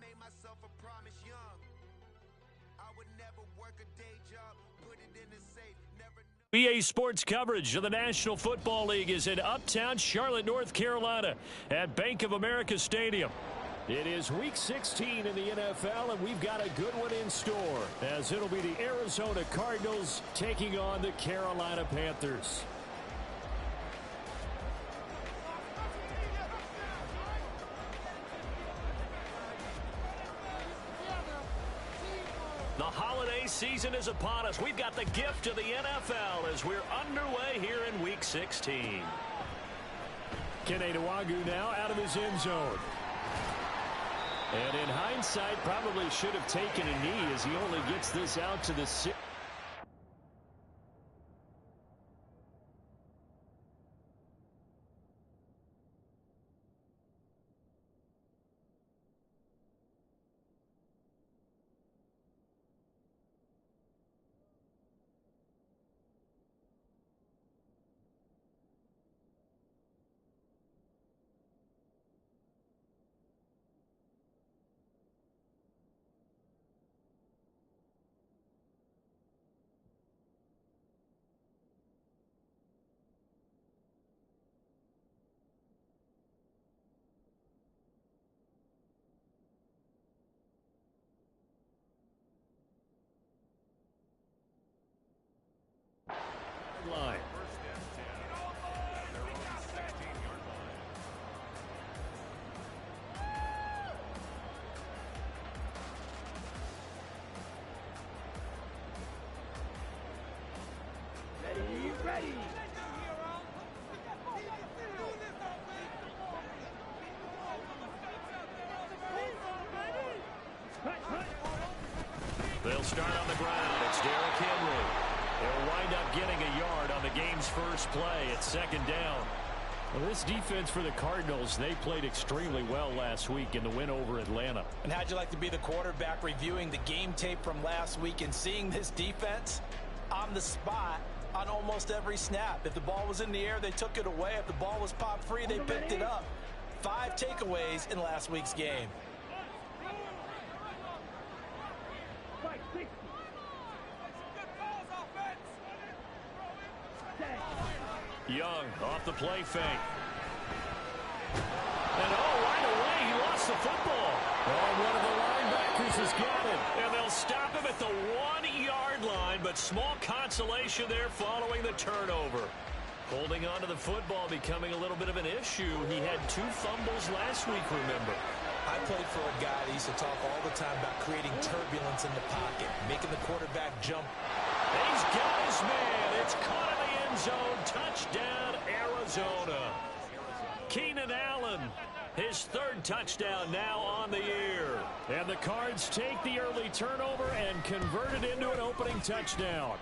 made myself a promise young. I would never work a day job, put it in a safe, never. EA Sports coverage of the National Football League is in Uptown Charlotte, North Carolina at Bank of America Stadium. It is Week 16 in the NFL, and we've got a good one in store, as it'll be the Arizona Cardinals taking on the Carolina Panthers. The holiday season is upon us. We've got the gift of the NFL as we're underway here in Week 16. Kene Nwangwu now out of his end zone. And in hindsight, probably should have taken a knee as he only gets this out to the 6. Line. Ready. They'll start on the ground. It's Derrick Henry. They'll wind up getting a yard on the game's first play. It's second down. Well, this defense for the Cardinals, they played extremely well last week in the win over Atlanta. And how'd you like to be the quarterback reviewing the game tape from last week and seeing this defense on the spot on almost every snap? If the ball was in the air, they took it away. If the ball was popped free, they picked it up. 5 takeaways in last week's game. Young off the play fake. And right away, he lost the football. Oh, one of the linebackers has got it. And they'll stop him at the 1-yard line, but small consolation there following the turnover. Holding on to the football becoming a little bit of an issue. He had 2 fumbles last week, remember. I played for a guy that used to talk all the time about creating turbulence in the pocket, making the quarterback jump. He's got his man. It's caught in the end zone. Touchdown, Arizona. Keenan Allen, his 3rd touchdown now on the year. And the Cards take the early turnover and convert it into an opening touchdown.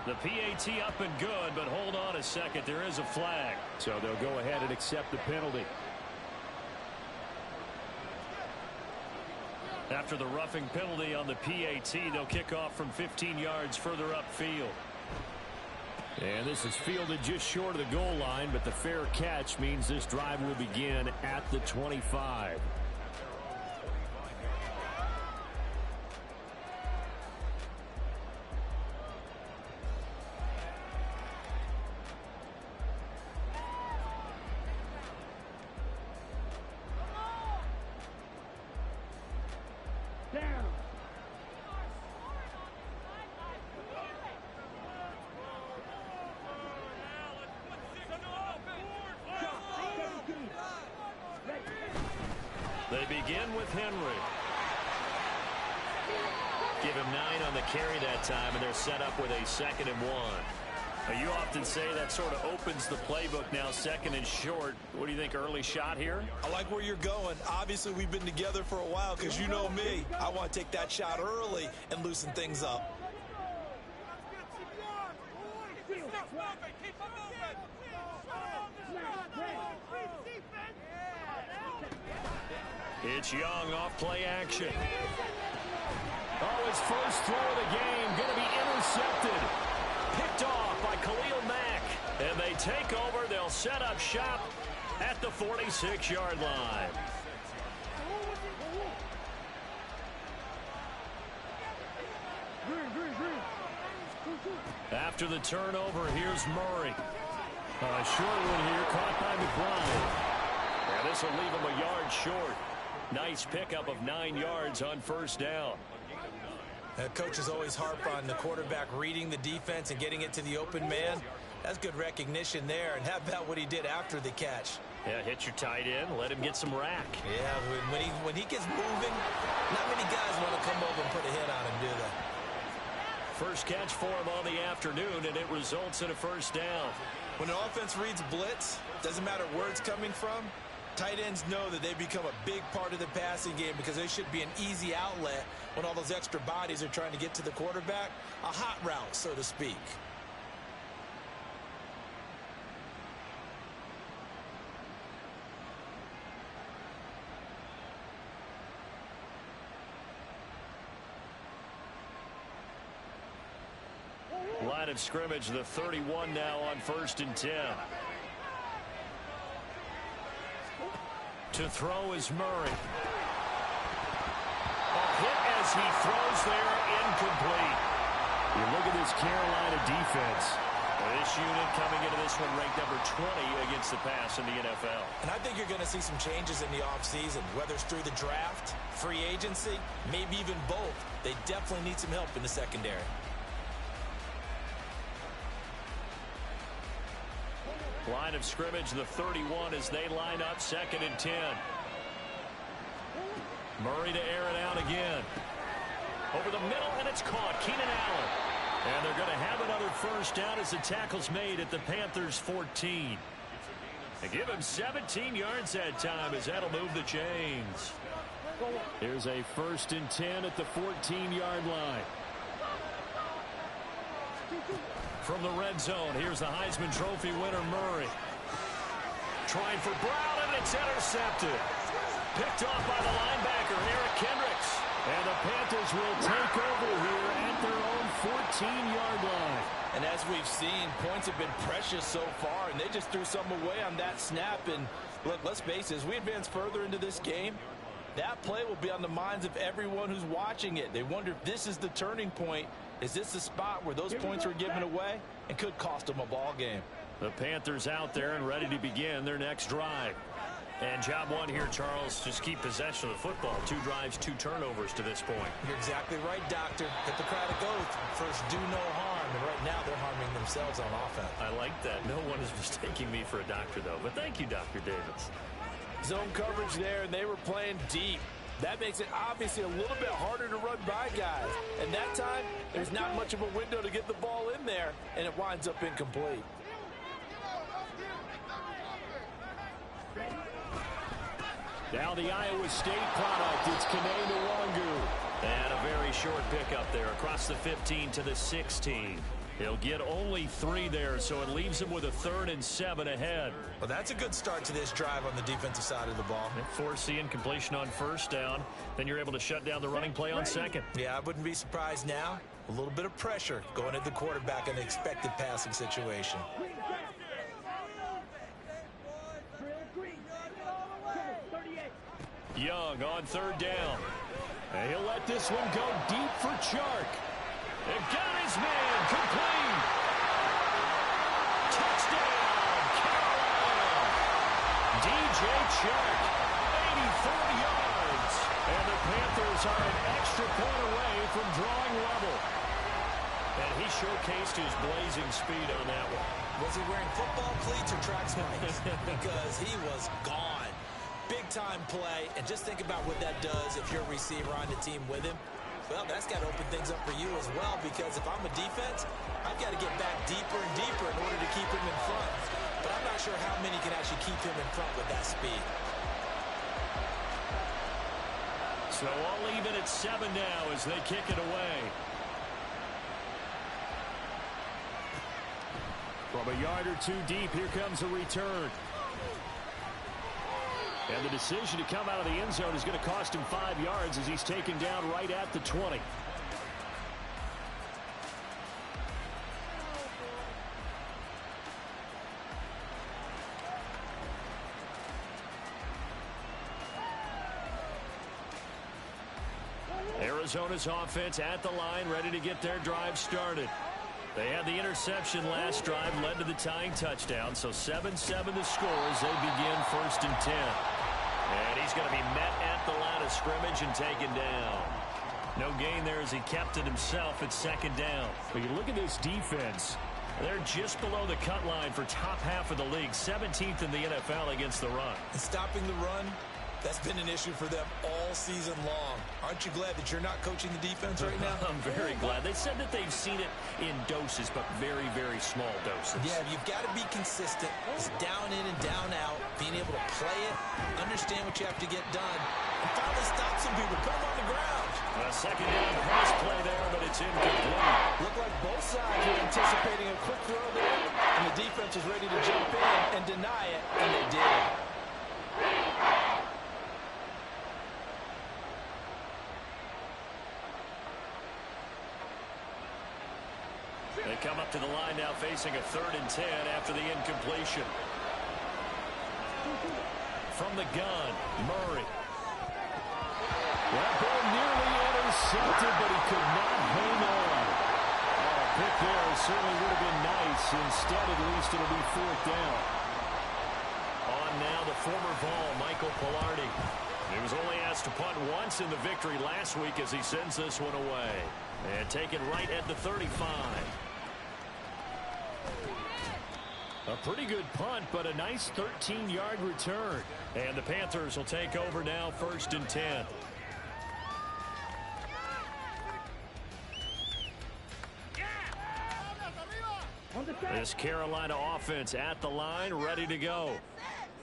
The PAT up and good, but hold on a second. There is a flag. So they'll go ahead and accept the penalty. After the roughing penalty on the PAT, they'll kick off from 15 yards further upfield. And this is fielded just short of the goal line, but the fair catch means this drive will begin at the 25. They begin with Henry. Give him 9 on the carry that time, and they're set up with a 2nd and 1. Now, you often say that sort of opens the playbook now, 2nd and short. What do you think, early shot here? I like where you're going. Obviously, we've been together for a while because you know me. I want to take that shot early and loosen things up. It's Young off play action. Oh, his first throw of the game going to be intercepted. Picked off by Khalil Mack. And they take over. They'll set up shop at the 46-yard line. After the turnover, here's Murray. A short one here, caught by McBride. And this will leave him a yard short. Nice pickup of 9 yards on first down. Coaches always harp on the quarterback reading the defense and getting it to the open man. That's good recognition there. And how about what he did after the catch? Yeah, hit your tight end, let him get some rack. Yeah, when he gets moving, not many guys want to come over and put a hit on him, do they? First catch for him on the afternoon, and it results in a first down. When an offense reads blitz, doesn't matter where it's coming from, tight ends know that they become a big part of the passing game because they should be an easy outlet when all those extra bodies are trying to get to the quarterback. A hot route, so to speak. Line of scrimmage, the 31 now on 1st and 10. To throw is Murray. A hit as he throws there, incomplete. You look at this Carolina defense. This unit coming into this one ranked number 20 against the pass in the NFL. And I think you're going to see some changes in the offseason, whether it's through the draft, free agency, maybe even both. They definitely need some help in the secondary. Line of scrimmage, the 31 as they line up 2nd and 10. Murray to air it out again. Over the middle, and it's caught. Keenan Allen. And they're going to have another first down as the tackle's made at the Panthers' 14. They give him 17 yards that time as that'll move the chains. Here's a 1st and 10 at the 14-yard line. From the red zone, here's the Heisman Trophy winner, Murray. Trying for Brown, and it's intercepted. Picked off by the linebacker, Eric Kendricks. And the Panthers will take over here at their own 14-yard line. And as we've seen, points have been precious so far, and they just threw some away on that snap. And look, let's face it, as we advance further into this game, that play will be on the minds of everyone who's watching it. They wonder if this is the turning point. Is this the spot where those points were given away and could cost them a ball game? The Panthers out there and ready to begin their next drive. And job one here, Charles, just keep possession of the football. 2 drives, 2 turnovers to this point. You're exactly right, Doctor. Hippocratic oath. First, do no harm. And right now, they're harming themselves on offense. I like that. No one is mistaking me for a doctor, though. But thank you, Dr. Davis. Zone coverage there, and they were playing deep. That makes it obviously a little bit harder to run by guys. And that time, there's not much of a window to get the ball in there, and it winds up incomplete. Now the Iowa State product, it's Kene Nwangu. And a very short pickup there across the 15 to the 16. He'll get only 3 there, so it leaves him with a 3rd and 7 ahead. Well, that's a good start to this drive on the defensive side of the ball. Force the incompletion on first down. Then you're able to shut down the running play on 2nd. Yeah, I wouldn't be surprised now. A little bit of pressure going at the quarterback in an expected passing situation. Young on 3rd down. And he'll let this one go deep for Chark. And got his man, complete. Touchdown, Carolina. DJ Chark, 84 yards. And the Panthers are an extra point away from drawing level. And he showcased his blazing speed on that one. Was he wearing football cleats or track spikes? Because he was gone. Big-time play, and just think about what that does if you're a receiver on the team with him. Well, that's got to open things up for you as well, because if I'm a defense, I've got to get back deeper and deeper in order to keep him in front. But I'm not sure how many can actually keep him in front with that speed. So all even at 7 now as they kick it away. From a yard or 2 deep, here comes a return. And the decision to come out of the end zone is going to cost him 5 yards as he's taken down right at the 20. Arizona's offense at the line, ready to get their drive started. They had the interception last drive, led to the tying touchdown, so 7-7 the score as they begin 1st and 10. And he's going to be met at the line of scrimmage and taken down. No gain there as he kept it himself at 2nd down. But you look at this defense. They're just below the cut line for top half of the league, 17th in the NFL against the run. And stopping the run, that's been an issue for them all season long. Aren't you glad that you're not coaching the defense right now? I'm very glad. They said that they've seen it in doses, but very, very small doses. Yeah, you've got to be consistent. It's down in and down out, being able to play it, understand what you have to get done, and finally stop some people, put them on the ground. A 2nd down pass play there, but it's incomplete. Looked like both sides were anticipating a quick throw there, and the defense was ready to jump in and deny it, and they did. They come up to the line now facing a 3rd and 10 after the incompletion. From the gun, Murray. That ball nearly intercepted, but he could not hang on. A pick there certainly would have been nice. Instead, at least, it'll be 4th down. On now the former Vol, Michael Pilardi. He was only asked to punt once in the victory last week as he sends this one away. And taken right at the 35. A pretty good punt, but a nice 13-yard return. And the Panthers will take over now 1st and 10. This Carolina offense at the line, ready to go.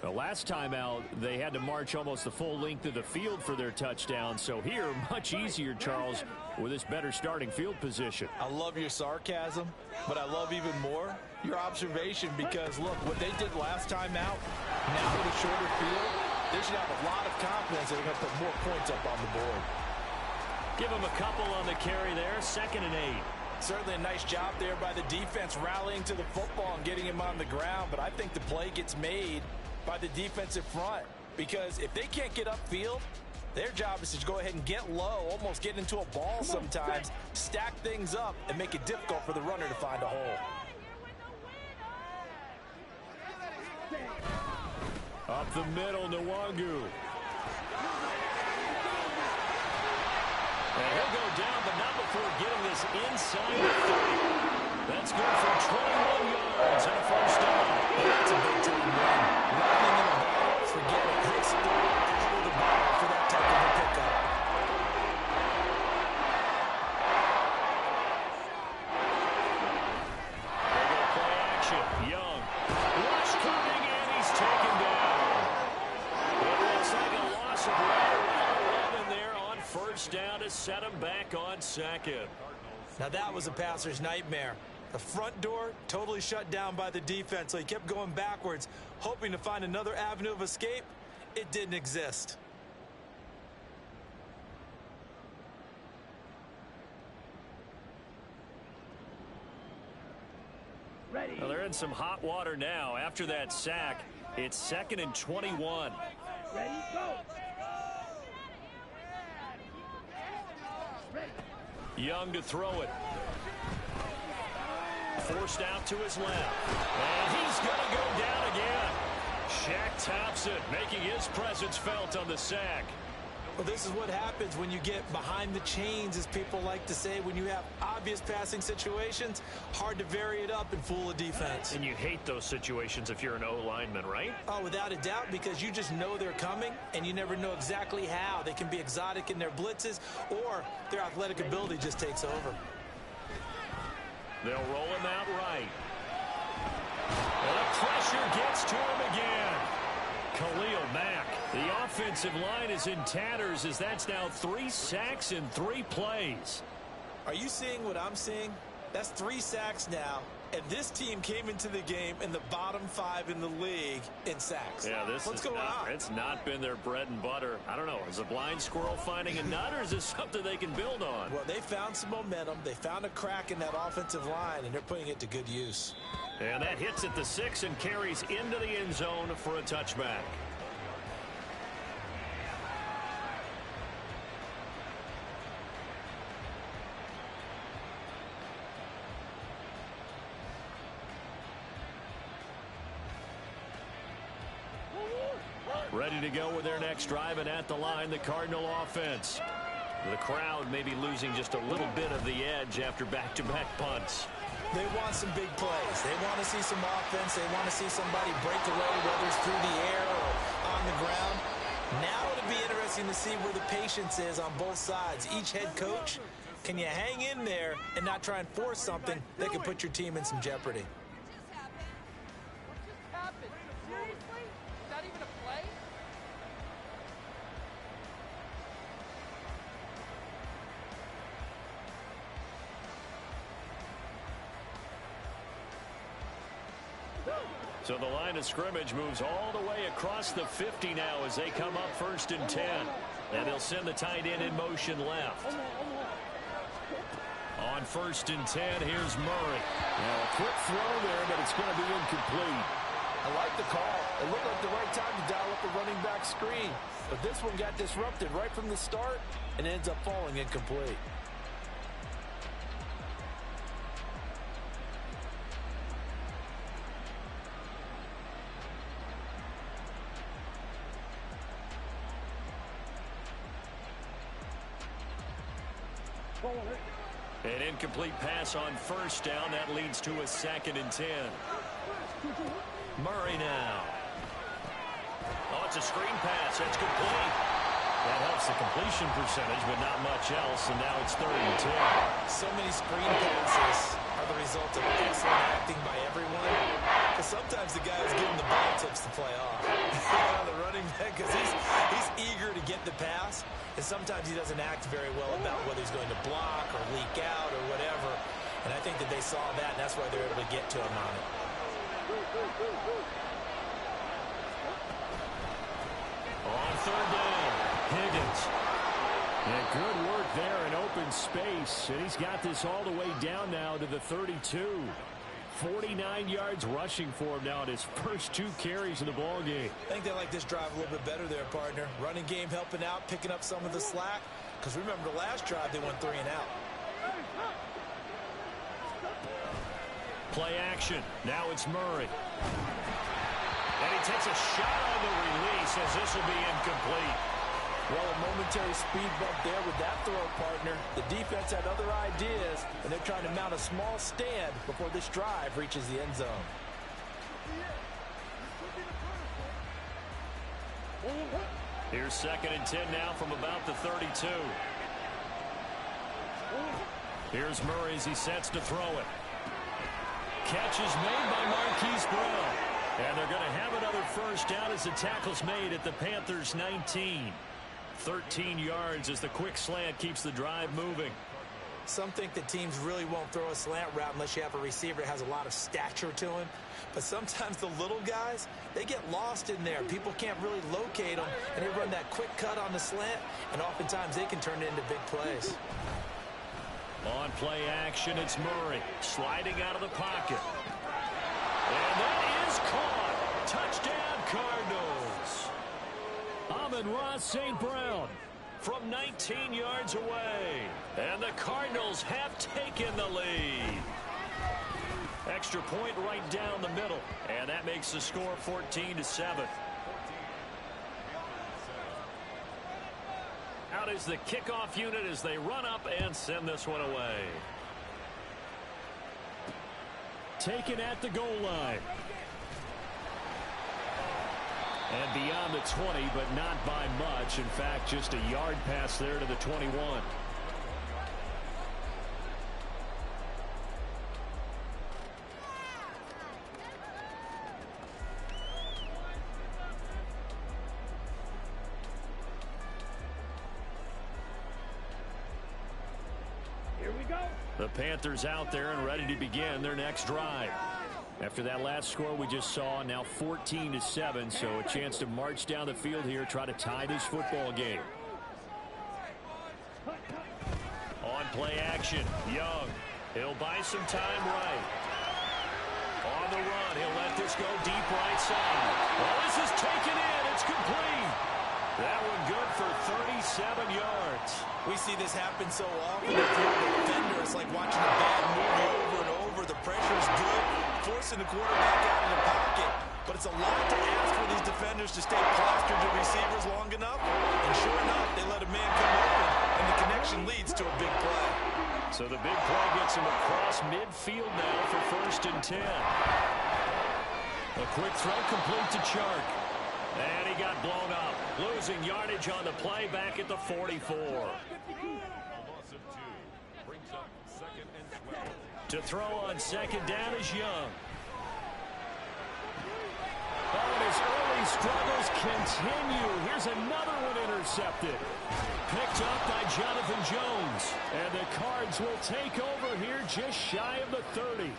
The last time out, they had to march almost the full length of the field for their touchdown. So here, much easier, Charles, with this better starting field position. I love your sarcasm, but I love even more your observation because, look, what they did last time out, now with a shorter field, they should have a lot of confidence that they're going to put more points up on the board. Give them a couple on the carry there, 2nd and 8. Certainly a nice job there by the defense rallying to the football and getting him on the ground, but I think the play gets made by the defensive front because if they can't get upfield, their job is to go ahead and get low, almost get into a ball sometimes, stack things up, and make it difficult for the runner to find a hole. Up the middle, Nwangu. And he'll go down, but not before getting this inside the 30. That's good for 21 yards and a 1st down. That's a big-time run. Running in a ball, forget it. High speed, out of the ball for that type of a pickup. They go play action. Young. Rush coming in. He's taken down. It looks like a loss of right around 11 there on 1st down to set him back on 2nd. Now that was a passer's nightmare. The front door totally shut down by the defense, so he kept going backwards, hoping to find another avenue of escape. It didn't exist. Well, they're in some hot water now. After that sack, it's 2nd and 21. Ready, go. Young to throw it. Forced out to his left. And he's going to go down again. Shaq Thompson making his presence felt on the sack. Well, this is what happens when you get behind the chains, as people like to say. When you have obvious passing situations, hard to vary it up and fool a defense. And you hate those situations if you're an O-lineman, right? Oh, without a doubt, because you just know they're coming, and you never know exactly how. They can be exotic in their blitzes, or their athletic ability just takes over. They'll roll him out right. And the pressure gets to him again. Khalil Mack. The offensive line is in tatters as that's now 3 sacks in 3 plays. Are you seeing what I'm seeing? That's 3 sacks now, and this team came into the game in the bottom 5 in the league in sacks. Yeah, what's going on? It's not been their bread and butter. I don't know. Is a blind squirrel finding a nut, or is this something they can build on? Well, they found some momentum. They found a crack in that offensive line, and they're putting it to good use. And that hits at the 6 and carries into the end zone for a touchback. Ready to go with their next drive, and at the line, the Cardinal offense. The crowd may be losing just a little bit of the edge after back-to-back punts. They want some big plays. They want to see some offense. They want to see somebody break away, whether it's through the air or on the ground. Now it'll be interesting to see where the patience is on both sides. Each head coach, can you hang in there and not try and force something that can put your team in some jeopardy? So the line of scrimmage moves all the way across the 50 now as they come up 1st and 10. And they'll send the tight end in motion left. On 1st and 10, here's Murray. Now a quick throw there, but it's going to be incomplete. I like the call. It looked like the right time to dial up a running back screen. But this one got disrupted right from the start and ends up falling incomplete. An incomplete pass on 1st down. That leads to a 2nd and 10. Murray now. Oh, it's a screen pass. That's complete. That helps the completion percentage, but not much else. And now it's 3rd and 10. So many screen passes are the result of excellent acting by everyone. Because sometimes the guy who's getting the ball tips the play off. The running back, because he's eager to get the pass. And sometimes he doesn't act very well about whether he's going to block or leak out or whatever. And I think that they saw that, and that's why they're able to get to him on it. On 3rd down, Higgins. Yeah, good work there in open space. And he's got this all the way down now to the 32. 49 yards rushing for him now in his first 2 carries of the ball game. I think they like this drive a little bit better there, partner. Running game helping out, picking up some of the slack. Because remember, the last drive, they went 3 and out. Play action. Now it's Murray. And he takes a shot on the release as this will be incomplete. Well, a momentary speed bump there with that throw, partner. The defense had other ideas, and they're trying to mount a small stand before this drive reaches the end zone. Here's 2nd and 10 now from about the 32. Here's Murray as he sets to throw it. Catch is made by Marquise Brown. And they're going to have another 1st down as the tackle's made at the Panthers' 19. 13 yards as the quick slant keeps the drive moving. Some think that teams really won't throw a slant route unless you have a receiver that has a lot of stature to him. But sometimes the little guys, they get lost in there. People can't really locate them, and they run that quick cut on the slant, and oftentimes they can turn it into big plays. On play action, it's Murray sliding out of the pocket. And that is caught. Touchdown, Cardinals. Amon-Ra St. Brown from 19 yards away. And the Cardinals have taken the lead. Extra point right down the middle. And that makes the score 14-7. Out is the kickoff unit as they run up and send this one away. Taken at the goal line. And beyond the 20, but not by much. In fact, just a yard pass there to the 21. Here we go. The Panthers out there and ready to begin their next drive. After that last score we just saw, now 14-7, so a chance to march down the field here, try to tie this football game. On play action, Young. He'll buy some time right. On the run, he'll let this go deep right side. Well, this is taken in. It's complete. That one good for 37 yards. We see this happen so often. If you're a defender, it's like watching a bad movie over and over. The pressure's good, forcing the quarterback out of the pocket. But it's a lot to ask for these defenders managed to stay plastered to receivers long enough, and sure enough, they let a man come open, and the connection leads to a big play. So the big play gets him across midfield now for 1st and 10. A quick throw complete to Chark. And he got blown up. Losing yardage on the play back at the 44. To throw on 2nd down is Young. Oh, and his early struggles continue. Here's another one intercepted. Picked up by Jonathan Jones. And the Cards will take over here just shy of the 30.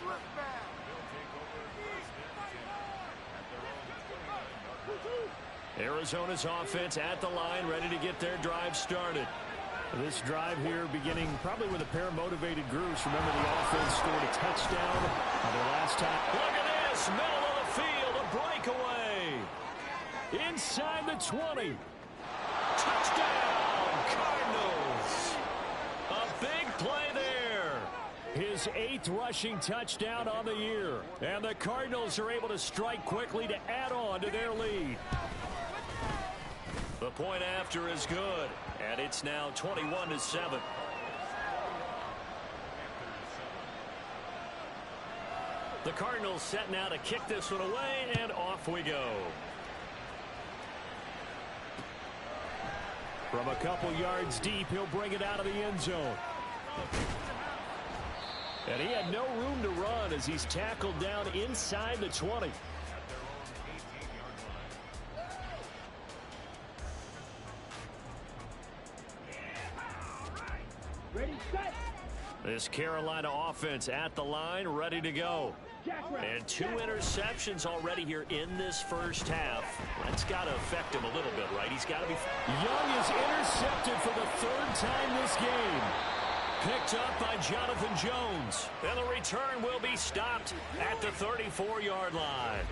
Arizona's offense at the line, ready to get their drive started. This drive here beginning probably with a pair of motivated groups. Remember, the offense scored a touchdown on their last time. Look at this, middle of the field, a breakaway. Inside the 20. Touchdown, Cardinals. A big play there. His 8th rushing touchdown on the year. And the Cardinals are able to strike quickly to add on to their lead. The point after is good, and it's now 21-7. The Cardinals set now to kick this one away, and off we go. From a couple yards deep, he'll bring it out of the end zone. And he had no room to run as he's tackled down inside the 20. This Carolina offense at the line, ready to go. And 2 interceptions already here in this first half. That's got to affect him a little bit, right? He's got to be... Young is intercepted for the 3rd time this game. Picked up by Jonathan Jones. And the return will be stopped at the 34-yard line.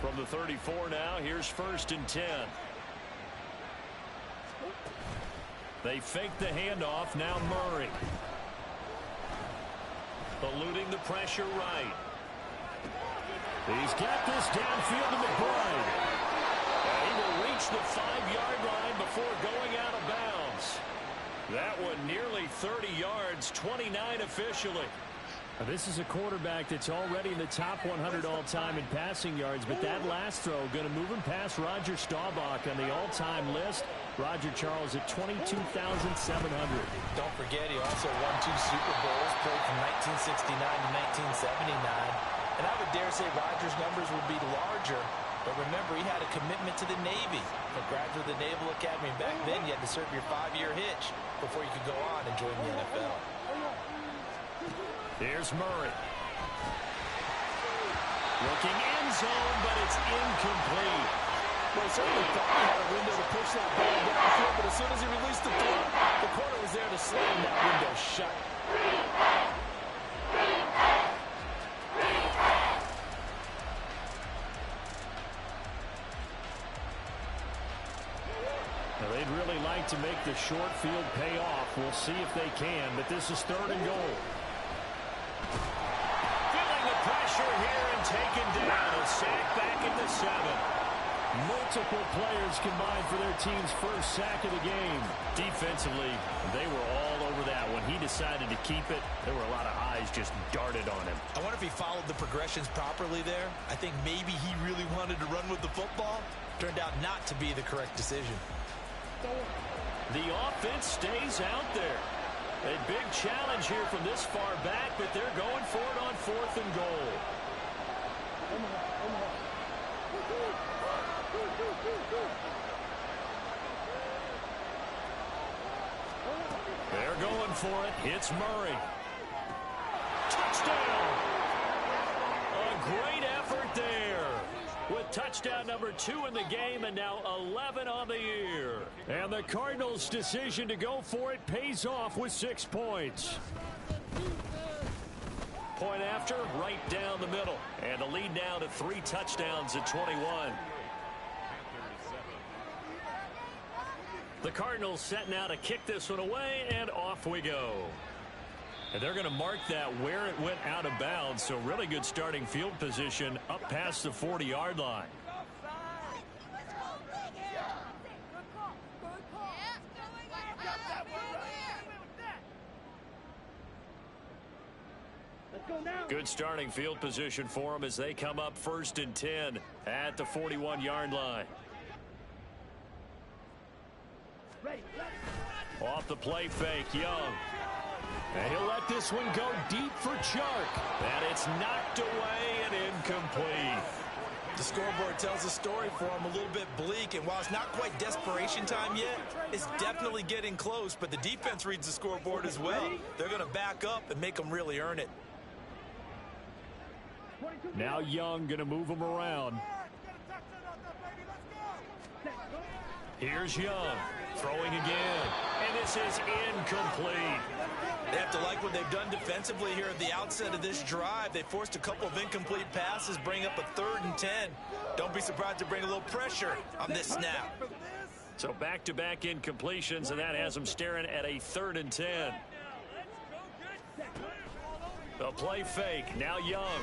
From the 34 now, here's 1st and 10. They fake the handoff. Now Murray. Eluding the pressure right. He's got this downfield to McBride. And he will reach the 5-yard line before going out of bounds. That one nearly 30 yards, 29 officially. This is a quarterback that's already in the top 100 all-time in passing yards, but that last throw going to move him past Roger Staubach on the all-time list. Roger Charles at 22,700. Don't forget, he also won 2 Super Bowls, played from 1969 to 1979. And I would dare say Roger's numbers would be larger, but remember, he had a commitment to the Navy. A graduate of the Naval Academy. Back then, you had to serve your 5-year hitch before you could go on and join the NFL. Here's Murray. Looking end zone, but it's incomplete. Well, he certainly thought he had a window to push that ball downfield, but as soon as he released the throw, the corner was there to slam that window shut. Now, they'd really like to make the short field pay off. We'll see if they can, but this is 3rd and goal. Feeling the pressure here and taken down. A sack back at the 7. Multiple players combined for their team's first sack of the game. Defensively, they were all over that. When he decided to keep it, there were a lot of eyes just darted on him. I wonder if he followed the progressions properly there. I think maybe he really wanted to run with the football. Turned out not to be the correct decision. The offense stays out there. A big challenge here from this far back, but they're going for it on 4th and goal. They're going for it. It's Murray. Touchdown! A great effort there. With touchdown number 2 in the game and now 11 on the year. And the Cardinals' decision to go for it pays off with 6 points. Point after, right down the middle. And the lead now to 3 touchdowns at 21. The Cardinals set now to kick this one away, and off we go. And they're going to mark that where it went out of bounds. So really good starting field position up past the 40-yard line. Good starting field position for them as they come up 1st and 10 at the 41-yard line. Off the play fake, Young. And he'll let this one go deep for Chark. And it's knocked away and incomplete. The scoreboard tells a story for him, a little bit bleak, and while it's not quite desperation time yet, it's definitely getting close, but the defense reads the scoreboard as well. They're going to back up and make them really earn it. Now Young going to move him around. Here's Young throwing again, and this is incomplete. They have to like what they've done defensively here at the outset of this drive. They forced a couple of incomplete passes, bring up a 3rd and 10. Don't be surprised to bring a little pressure on this snap. So back-to-back incompletions, and that has them staring at a 3rd and 10. The play fake, now Young.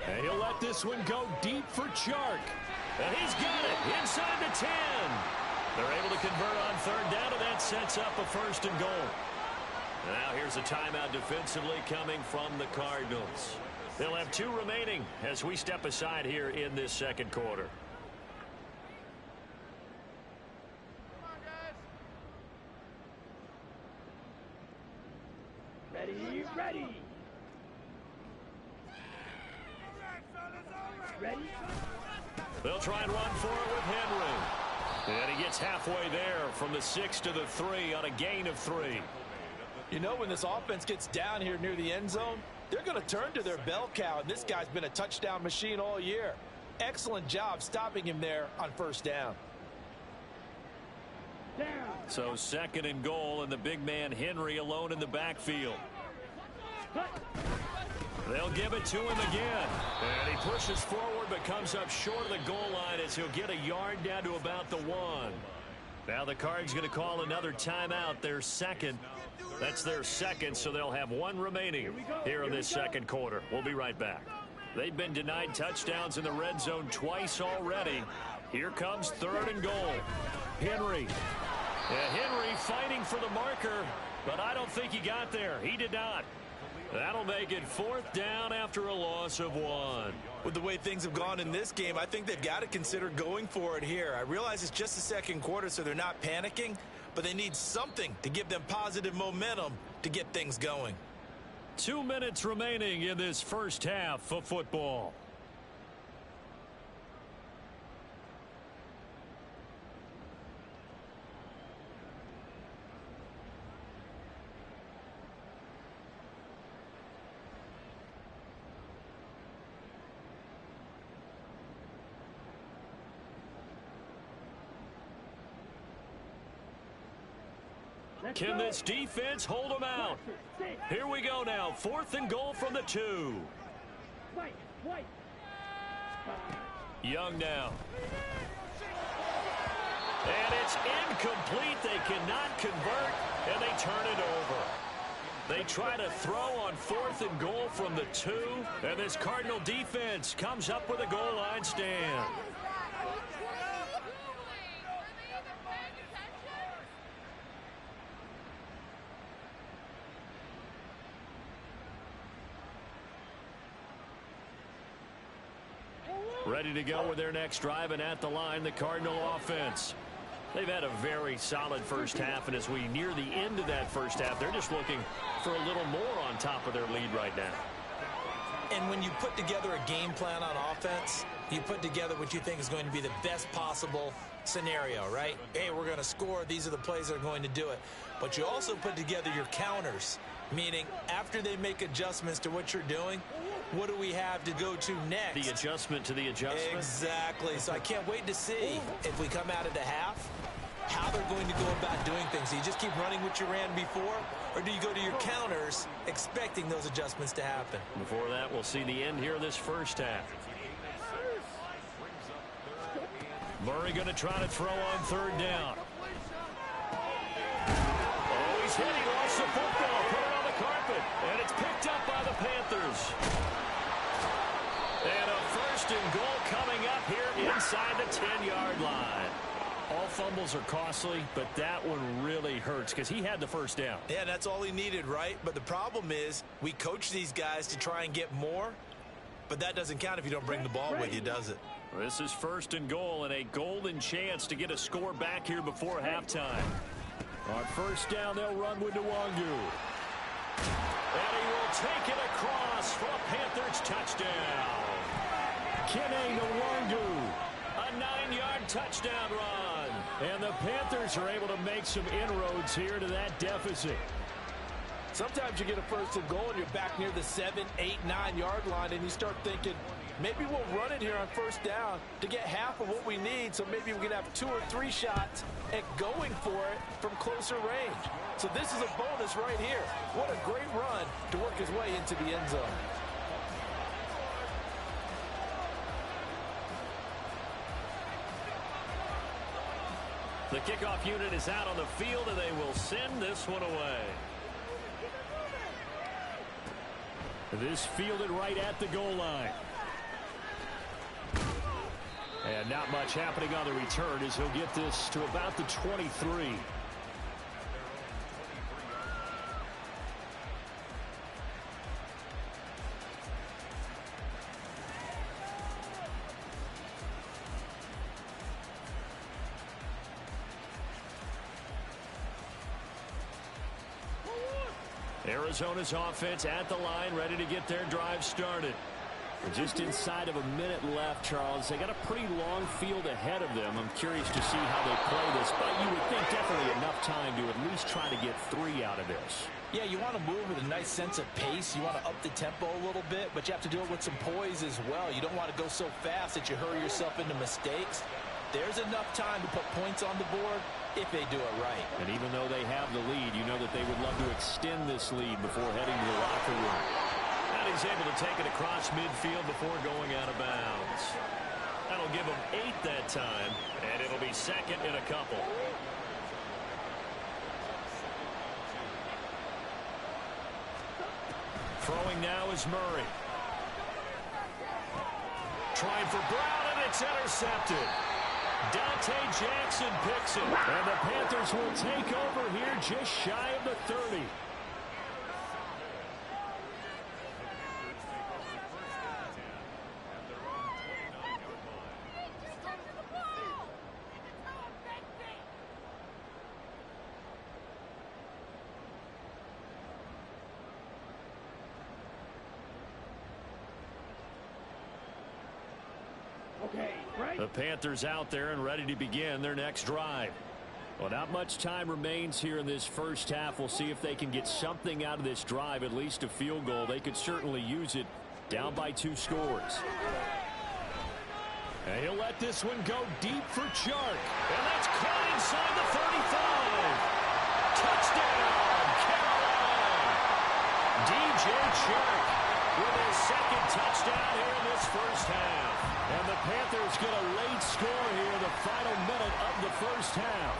And he'll let this one go deep for Chark. And he's got it inside the 10. They're able to convert on 3rd down, and that sets up a 1st and goal. Now here's a timeout defensively coming from the Cardinals. They'll have 2 remaining as we step aside here in this 2nd quarter. Ready, ready. Ready. They'll try and run for it with Henry. And he gets halfway there from the 6 to the 3 on a gain of 3. You know, when this offense gets down here near the end zone, they're going to turn to their bell cow, and this guy's been a touchdown machine all year. Excellent job stopping him there on 1st down. So 2nd and goal, and the big man Henry alone in the backfield. They'll give it to him again. And he pushes forward but comes up short of the goal line as he'll get a yard down to about the 1. Now the Cards going to call another timeout, their 2nd. That's their 2nd, so they'll have 1 remaining here in this 2nd quarter. We'll be right back. They've been denied touchdowns in the red zone twice already. Here comes 3rd and goal. Henry. Yeah, Henry fighting for the marker, but I don't think he got there. He did not. That'll make it 4th down after a loss of 1. With the way things have gone in this game, I think they've got to consider going for it here. I realize it's just the 2nd quarter, so they're not panicking, but they need something to give them positive momentum to get things going. 2 minutes remaining in this first half of football. Can this defense hold them out? Here we go now. 4th and goal from the 2. Young now. And it's incomplete. They cannot convert, and they turn it over. They try to throw on 4th and goal from the 2, and this Cardinal defense comes up with a goal line stand. Ready to go with their next drive, and at the line, the Cardinal offense. They've had a very solid first half, and as we near the end of that first half, they're just looking for a little more on top of their lead right now. And when you put together a game plan on offense, you put together what you think is going to be the best possible scenario, right? Hey, we're going to score. These are the plays that are going to do it. But you also put together your counters, meaning after they make adjustments to what you're doing, what do we have to go to next? The adjustment to the adjustment? Exactly. So I can't wait to see if we come out of the half, how they're going to go about doing things. Do you just keep running what you ran before, or do you go to your counters expecting those adjustments to happen? Before that, we'll see the end here of this first half. Murray going to try to throw on 3rd down. Oh, he's hit. He lost the football. Put it on the carpet. And it's First and goal coming up here inside the 10-yard line. All fumbles are costly, but that one really hurts because he had the first down. Yeah, that's all he needed, right? But the problem is we coach these guys to try and get more, but that doesn't count if you don't bring the ball with you, does it? This is first and goal and a golden chance to get a score back here before halftime. On first down, they'll run with Nwangu. And he will take it across for a Panthers touchdown. Kene Nwangu, a 9-yard touchdown run. And the Panthers are able to make some inroads here to that deficit. Sometimes you get a first and goal and you're back near the 7, 8, 9-yard line and you start thinking, maybe we'll run it here on first down to get half of what we need, so maybe we can have 2 or 3 shots at going for it from closer range. So this is a bonus right here. What a great run to work his way into the end zone. The kickoff unit is out on the field, and they will send this one away. This fielded right at the goal line. And not much happening on the return as he'll get this to about the 23. Arizona's offense at the line, ready to get their drive started. Just inside of a minute left, Charles. They got a pretty long field ahead of them. I'm curious to see how they play this, but you would think definitely enough time to at least try to get 3 out of this. Yeah, you want to move with a nice sense of pace. You want to up the tempo a little bit, but you have to do it with some poise as well. You don't want to go so fast that you hurry yourself into mistakes. There's enough time to put points on the board if they do it right. And even though they have the lead, you know that they would love to extend this lead before heading to the locker room. And he's able to take it across midfield before going out of bounds. That'll give him 8 that time, and it'll be second in a couple. Throwing now is Murray. Trying for Brown, and it's intercepted. Dante Jackson picks it. And the Panthers will take over here just shy of the 30. The Panthers out there and ready to begin their next drive. Well, not much time remains here in this first half. We'll see if they can get something out of this drive, at least a field goal. They could certainly use it down by 2 scores. And he'll let this one go deep for Chark. And that's caught inside the 35. Touchdown, Carolina. DJ Chark with his second touchdown here in this first half. And the Panthers get a late score here in the final minute of the first half.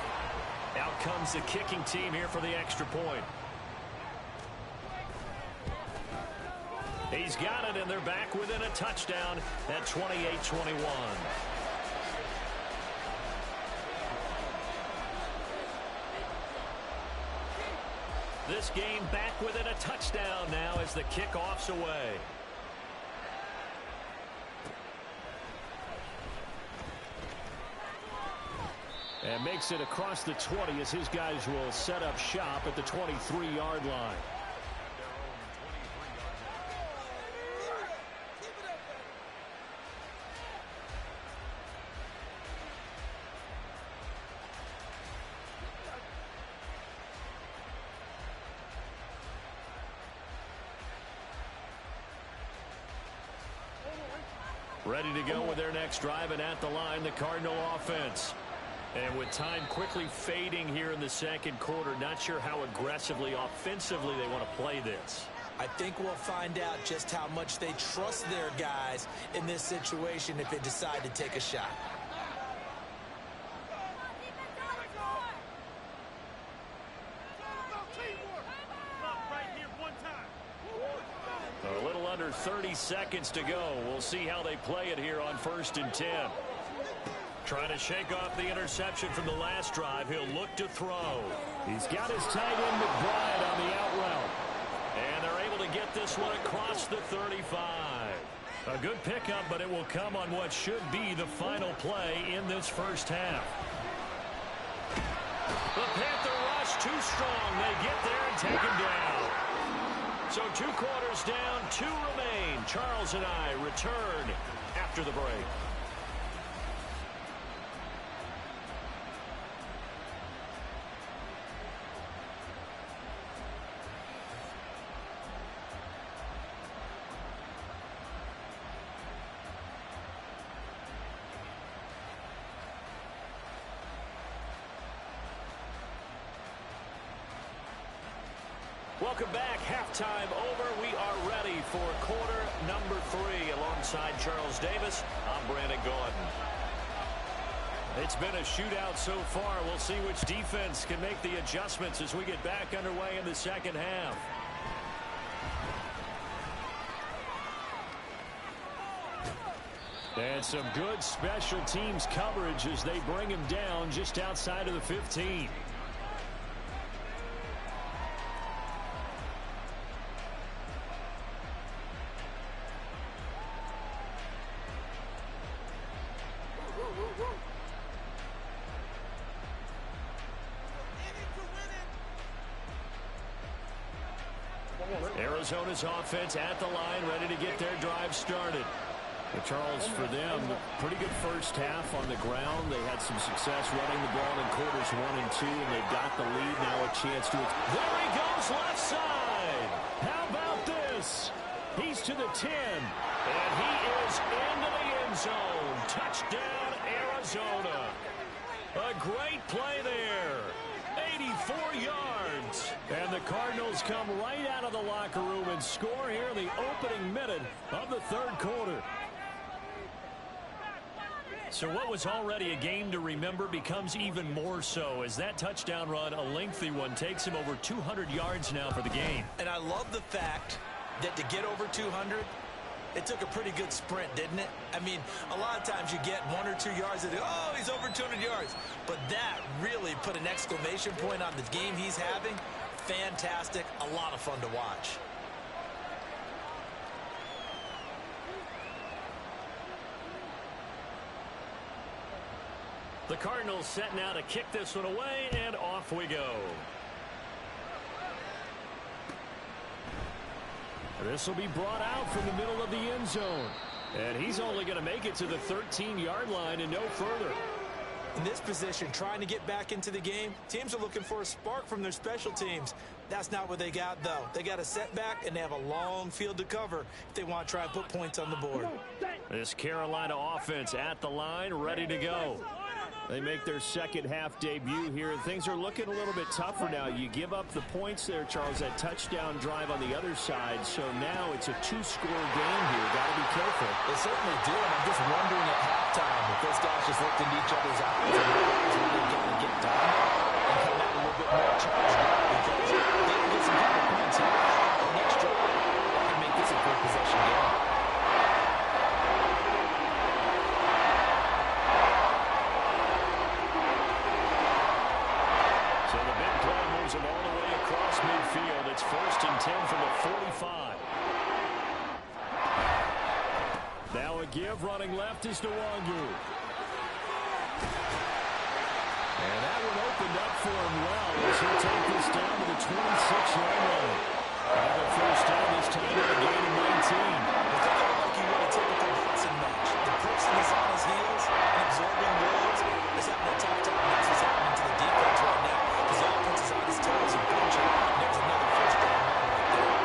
Out comes the kicking team here for the extra point. He's got it, and they're back within a touchdown at 28-21. This game back within a touchdown now as the kickoff's away. And makes it across the 20 as his guys will set up shop at the 23-yard line. Ready to go with their next drive, and at the line, the Cardinal offense. And with time quickly fading here in the second quarter, not sure how aggressively, offensively they want to play this. I think we'll find out just how much they trust their guys in this situation if they decide to take a shot. A little under under 30 seconds to go. We'll see how they play it here on 1st and 10. Trying to shake off the interception from the last drive. He'll look to throw. He's got his tight end McBride on the out route. And they're able to get this one across the 35. A good pickup, but it will come on what should be the final play in this first half. The Panther rush too strong. They get there and take him down. So 2 quarters down, 2 remain. Charles and I return after the break. Welcome back. Halftime over. We are ready for quarter number 3. Alongside Charles Davis, I'm Brandon Gordon. It's been a shootout so far. We'll see which defense can make the adjustments as we get back underway in the second half. And some good special teams coverage as they bring him down just outside of the 15. Arizona's offense at the line, ready to get their drive started. But Charles, for them, pretty good first half on the ground. They had some success running the ball in quarters 1 and 2, and they've got the lead. Now a chance to... There he goes, left side. How about this? He's to the 10. And he is into the end zone. Touchdown, Arizona. A great play there. 84 yards. And the Cardinals come right out of the locker room and score here in the opening minute of the 3rd quarter. So what was already a game to remember becomes even more so as that touchdown run, a lengthy one, takes him over 200 yards now for the game. And I love the fact that to get over 200, it took a pretty good sprint, didn't it? I mean, a lot of times you get 1 or 2 yards and oh, he's over 200 yards. But that really put an exclamation point on the game he's having. Fantastic. A lot of fun to watch. The Cardinals set now to kick this one away, and off we go. This will be brought out from the middle of the end zone. And he's only going to make it to the 13-yard line and no further. In this position, trying to get back into the game, teams are looking for a spark from their special teams. That's not what they got, though. They got a setback, and they have a long field to cover if they want to try and put points on the board. This Carolina offense at the line, ready to go. They make their second half debut here, and things are looking a little bit tougher now. You give up the points there, Charles, that touchdown drive on the other side. So now it's a 2-score game here. Got to be careful. They certainly do, and I'm just wondering at halftime if those guys just looked into each other's eyes and realized when they're going to get done and come out a little bit more charged up because they can get some couple points here. The next drive, that can make this a good possession game. Him all the way across midfield. It's 1st and 10 from the 45. Now a give running left is Nwangu. And that one opened up for him well as he'll take this down to the 26-yard line. Another first down, this time at a gain of 19. I think I like you with a typical boxing match. The person is on his heels and absorbing blows is having a tough time. That's what's happening to the defense right now. The offense is on his toes and punching. And there's another first down run right there.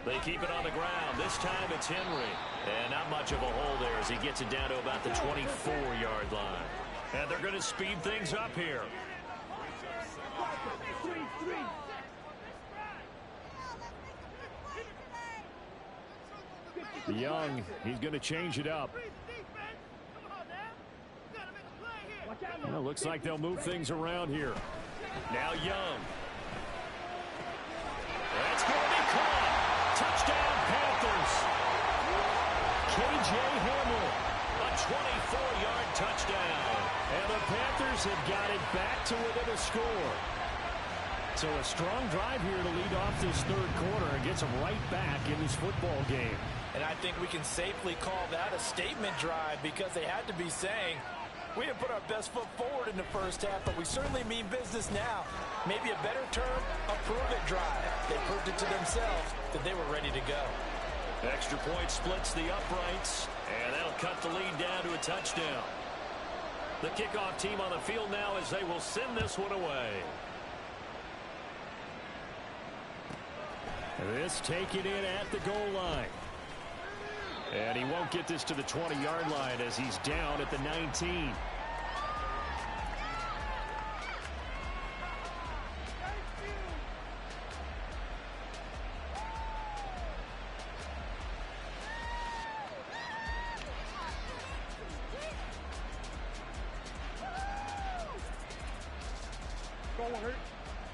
They keep it on the ground. This time it's Henry. And not much of a hole there as he gets it down to about the 24-yard line. And they're going to speed things up here. Young, he's going to change it up. Well, looks like they'll move things around here. Now Young. That's going to be caught. Touchdown, Panthers. K.J. Hamler, a 24-yard touchdown. And the Panthers have got it back to within a score. So a strong drive here to lead off this third quarter and gets them right back in this football game. And I think we can safely call that a statement drive because they had to be saying, we didn't put our best foot forward in the first half, but we certainly mean business now. Maybe a better term, a prove-it drive. They proved it to themselves that they were ready to go. Extra point splits the uprights, and that'll cut the lead down to a touchdown. The kickoff team on the field now as they will send this one away. This taken in at the goal line. And he won't get this to the 20-yard line as he's down at the 19.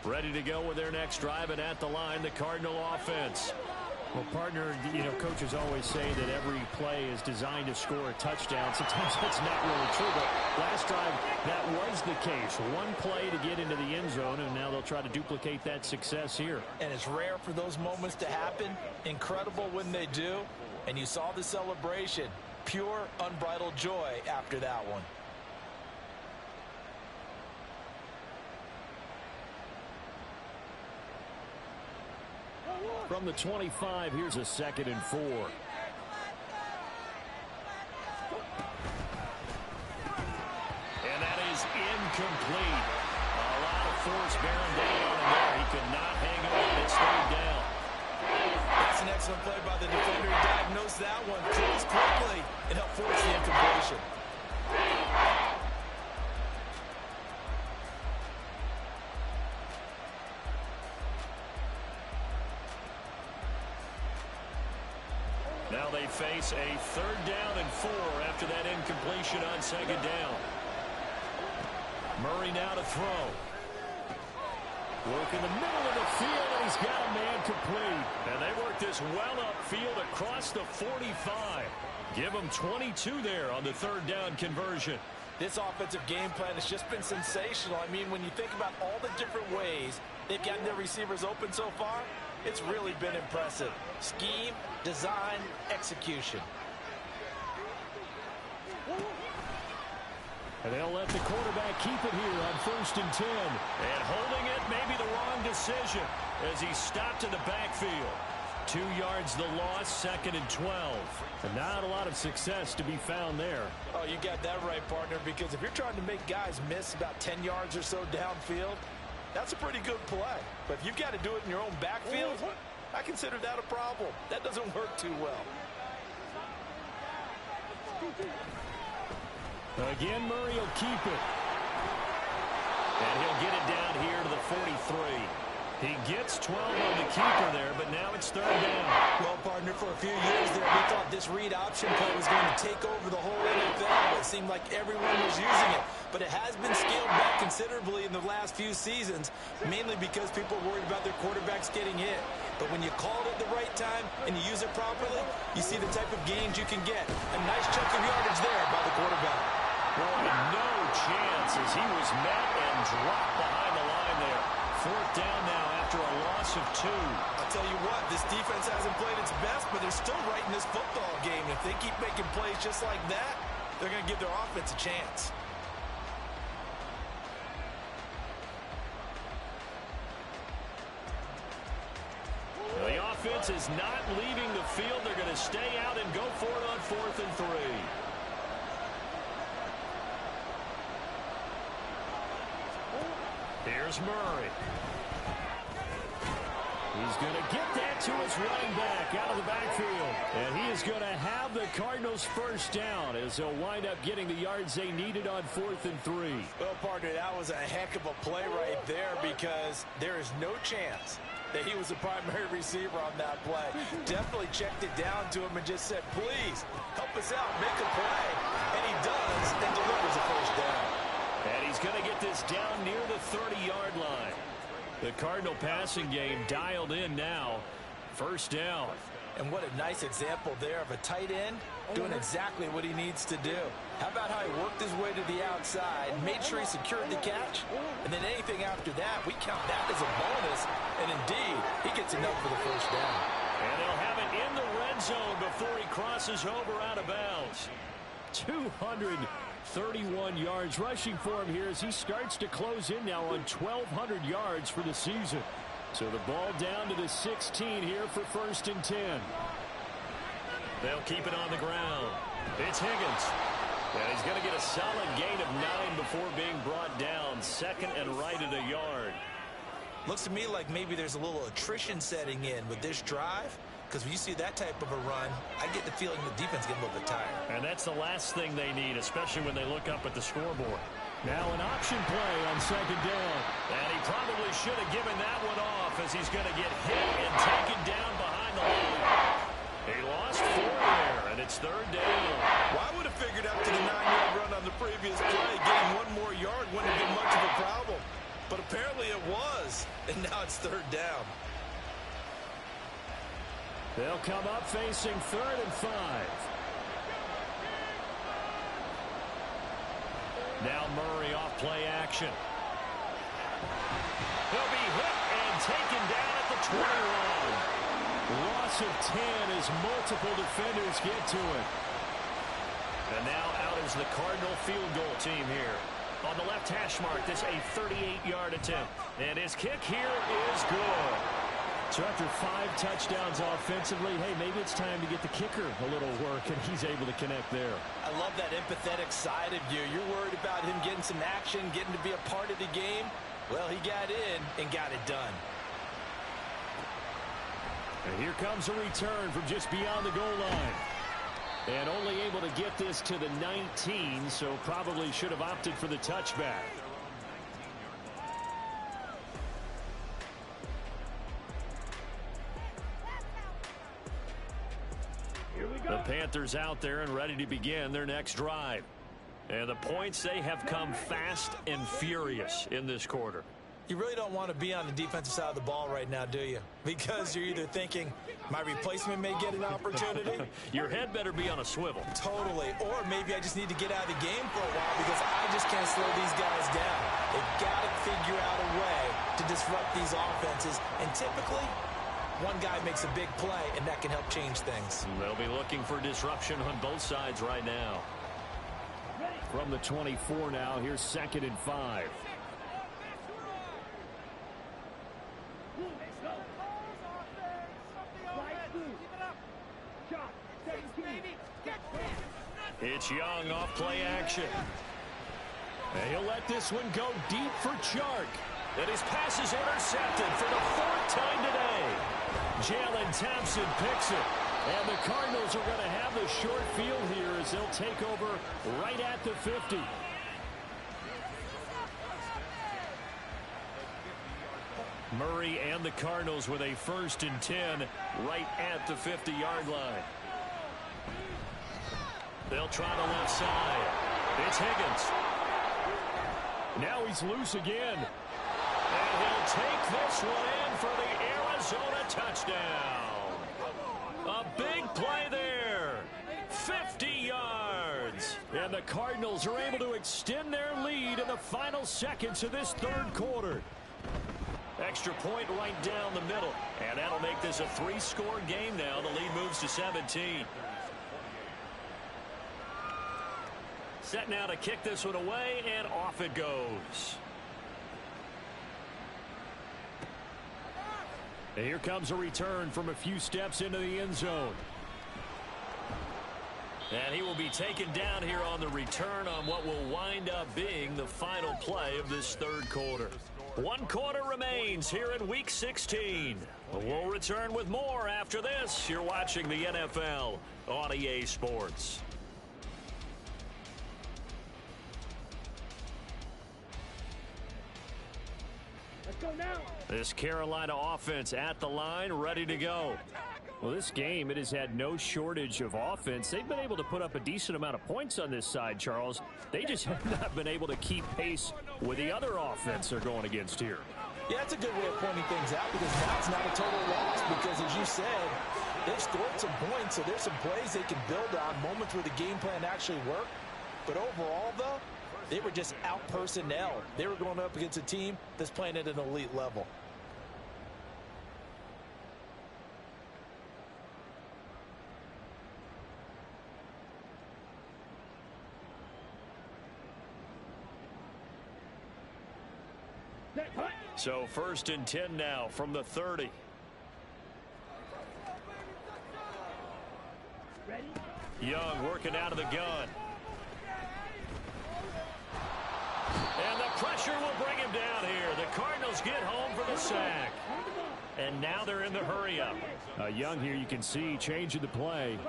Ready to go with their next drive, and at the line, the Cardinal offense. Well, partner, coaches always say that every play is designed to score a touchdown. Sometimes that's not really true, but last drive, that was the case. One play to get into the end zone, and now they'll try to duplicate that success here. And it's rare for those moments to happen. Incredible when they do. And you saw the celebration. Pure, unbridled joy after that one. From the 25, here's a 2nd and 4. And that is incomplete. A lot of force bearing down on him there. He could not hang on. It's third down. That's an excellent play by the defender. He diagnosed that one, closed quickly, and helped force the incompletion. Now they face a 3rd down and 4 after that incompletion on 2nd down. Murray now to throw. Work in the middle of the field, and he's got a man complete. And they work this well upfield across the 45. Give them 22 there on the 3rd down conversion. This offensive game plan has just been sensational. I mean, when you think about all the different ways they've gotten their receivers open so far, it's really been impressive. Scheme, design, execution. And they'll let the quarterback keep it here on 1st and 10. And holding it may be the wrong decision as he stopped in the backfield. 2 yards the loss, 2nd and 12. And not a lot of success to be found there. Oh, you got that right, partner, because if you're trying to make guys miss about 10 yards or so downfield, that's a pretty good play. But if you've got to do it in your own backfield, I consider that a problem. That doesn't work too well. Again, Murray will keep it. And he'll get it down here to the 43. He gets 12 on the keeper there, but now it's 3rd down. Well, partner, for a few years there, we thought this read option play was going to take over the whole NFL. It seemed like everyone was using it. But it has been scaled back considerably in the last few seasons, mainly because people are worried about their quarterbacks getting hit. But when you call it at the right time and you use it properly, you see the type of gains you can get. A nice chunk of yardage there by the quarterback. Boy, no chance as he was met and dropped behind the line there. 4th down now after a loss of 2. I'll tell you what, this defense hasn't played its best, but they're still right in this football game. If they keep making plays just like that, they're going to give their offense a chance. The offense is not leaving the field. They're going to stay out and go for it on 4th and 3. Here's Murray. He's going to get that to his running back out of the backfield. And he is going to have the Cardinals 1st down as they'll wind up getting the yards they needed on 4th and 3. Well, partner, that was a heck of a play right there because there is no chance that he was the primary receiver on that play. Definitely checked it down to him and just said, please, help us out, make a play. And he does and delivers a 1st down. And he's going to get this down near the 30-yard line. The Cardinal passing game dialed in now. First down. And what a nice example there of a tight end doing exactly what he needs to do. How about how he worked his way to the outside, made sure he secured the catch, and then anything after that, we count that as a bonus. And indeed, he gets enough for the first down. And they'll have it in the red zone before he crosses over out of bounds. 231 yards rushing for him here as he starts to close in now on 1,200 yards for the season. So the ball down to the 16 here for 1st and 10. They'll keep it on the ground. It's Higgins. And he's going to get a solid gain of 9 before being brought down. Second and right at a yard. Looks to me like maybe there's a little attrition setting in with this drive. Because when you see that type of a run, I get the feeling the defense gets a little bit tired. And that's the last thing they need, especially when they look up at the scoreboard. Now an option play on 2nd down. And he probably should have given that one off as he's going to get hit and taken down behind the line. He lost 4 there, and it's 3rd down. Well, I would have figured after the 9-yard run on the previous play, getting 1 more yard wouldn't have been much of a problem. But apparently it was, and now it's 3rd down. They'll come up facing 3rd and 5. Now Murray off play action. He'll be hit and taken down at the 20 line. Loss of 10 as multiple defenders get to it. And now out is the Cardinal field goal team here. On the left hash mark, this a 38-yard attempt. And his kick here is good. So after 5 touchdowns offensively, hey, maybe it's time to get the kicker a little work, and he's able to connect there. I love that empathetic side of you. You're worried about him getting some action, getting to be a part of the game. Well, he got in and got it done. And here comes a return from just beyond the goal line. And only able to get this to the 19, so probably should have opted for the touchback. The Panthers out there and ready to begin their next drive. And the points, they have come fast and furious in this quarter. You really don't want to be on the defensive side of the ball right now, do you? Because you're either thinking, my replacement may get an opportunity. Your head better be on a swivel. Totally. Or maybe I just need to get out of the game for a while because I just can't slow these guys down. They've got to figure out a way to disrupt these offenses. And typically, one guy makes a big play, and that can help change things. They'll be looking for disruption on both sides right now. From the 24 now, here's 2nd and 5. It's Young off play action. And he'll let this one go deep for Chark. And his pass is intercepted for the 4th time today. Jalen Thompson picks it. And the Cardinals are going to have the short field here as they'll take over right at the 50. Murray and the Cardinals with a 1st and 10 right at the 50-yard line. They'll try the left side. It's Higgins. Now he's loose again. And he'll take this one in for the Arizona touchdown. A big play there. 50 yards. And the Cardinals are able to extend their lead in the final seconds of this 3rd quarter. Extra point right down the middle. And that'll make this a 3-score game now. The lead moves to 17. Set now to kick this one away, and off it goes. And here comes a return from a few steps into the end zone. And he will be taken down here on the return on what will wind up being the final play of this 3rd quarter. 1 quarter remains here in Week 16. We'll return with more after this. You're watching the NFL on EA Sports. Let's go now. This Carolina offense at the line, ready to go. Well, this game, it has had no shortage of offense. They've been able to put up a decent amount of points on this side, Charles. They just have not been able to keep pace with the other offense they're going against here. Yeah, that's a good way of pointing things out because now it's not a total loss because, as you said, they've scored some points, so there's some plays they can build on, moments where the game plan actually worked. But overall, though, they were just out-personnel. They were going up against a team that's playing at an elite level. So 1st and 10 now from the 30. Young working out of the gun. And the pressure will bring him down here. The Cardinals get home for the sack. And now they're in the hurry-up. Young here, you can see changing the play.